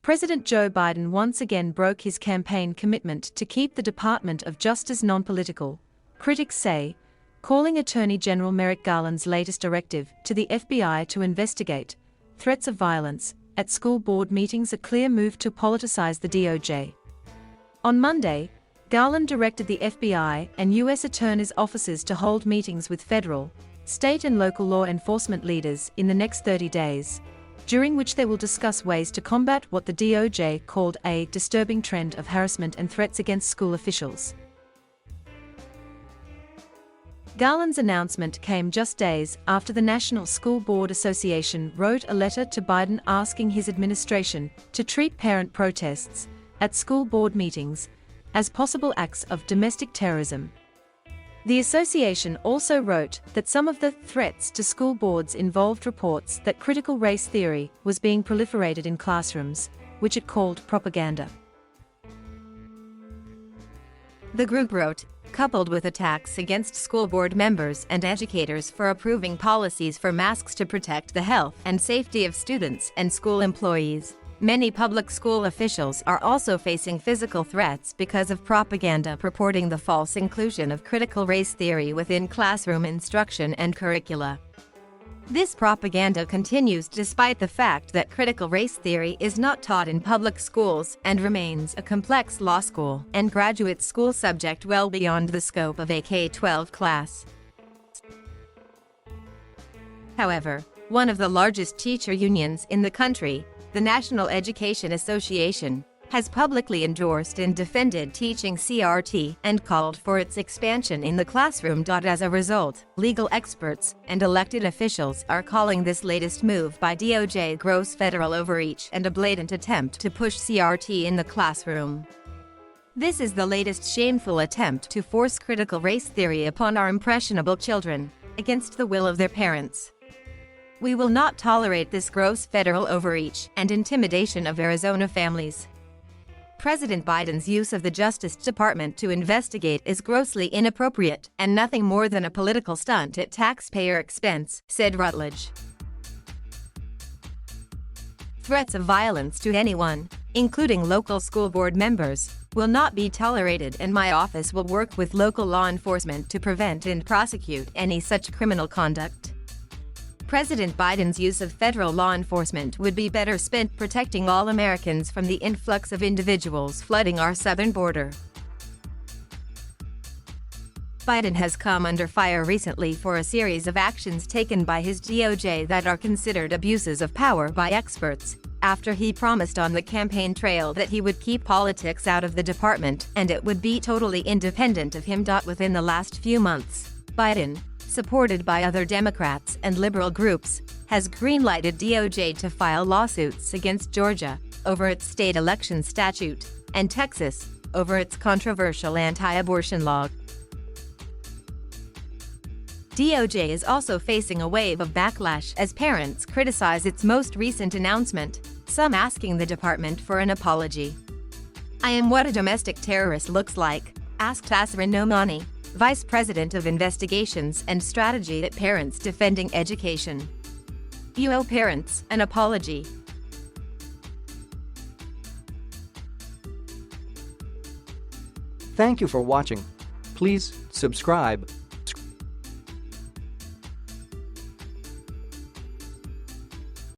President Joe Biden once again broke his campaign commitment to keep the Department of Justice non-political, critics say, calling Attorney General Merrick Garland's latest directive to the FBI to investigate threats of violence at school board meetings a clear move to politicize the DOJ. On Monday, Garland directed the FBI and U.S. attorneys' offices to hold meetings with federal, state and local law enforcement leaders in the next 30 days, during which they will discuss ways to combat what the DOJ called a disturbing trend of harassment and threats against school officials. Garland's announcement came just days after the National School Board Association wrote a letter to Biden asking his administration to treat parent protests at school board meetings as possible acts of domestic terrorism. The association also wrote that some of the threats to school boards involved reports that critical race theory was being proliferated in classrooms, which it called propaganda. The group wrote, coupled with attacks against school board members and educators for approving policies for masks to protect the health and safety of students and school employees, many public school officials are also facing physical threats because of propaganda purporting the false inclusion of critical race theory within classroom instruction and curricula. This propaganda continues despite the fact that critical race theory is not taught in public schools and remains a complex law school and graduate school subject well beyond the scope of a K-12 class. However, one of the largest teacher unions in the country, the National Education Association, has publicly endorsed and defended teaching CRT and called for its expansion in the classroom. As a result, legal experts and elected officials are calling this latest move by DOJ gross federal overreach and a blatant attempt to push CRT in the classroom. This is the latest shameful attempt to force critical race theory upon our impressionable children, against the will of their parents. We will not tolerate this gross federal overreach and intimidation of Arizona families. President Biden's use of the Justice Department to investigate is grossly inappropriate and nothing more than a political stunt at taxpayer expense, said Rutledge. Threats of violence to anyone, including local school board members, will not be tolerated, and my office will work with local law enforcement to prevent and prosecute any such criminal conduct. President Biden's use of federal law enforcement would be better spent protecting all Americans from the influx of individuals flooding our southern border. Biden has come under fire recently for a series of actions taken by his DOJ that are considered abuses of power by experts, after he promised on the campaign trail that he would keep politics out of the department and it would be totally independent of him. Within the last few months, Biden, supported by other Democrats and liberal groups, has greenlighted DOJ to file lawsuits against Georgia over its state election statute and Texas over its controversial anti-abortion law. DOJ is also facing a wave of backlash as parents criticize its most recent announcement, some asking the department for an apology. "I am what a domestic terrorist looks like," asked Asrin Nomani, Vice President of Investigations and Strategy at Parents Defending Education. "You owe parents an apology." Thank you for watching. Please subscribe.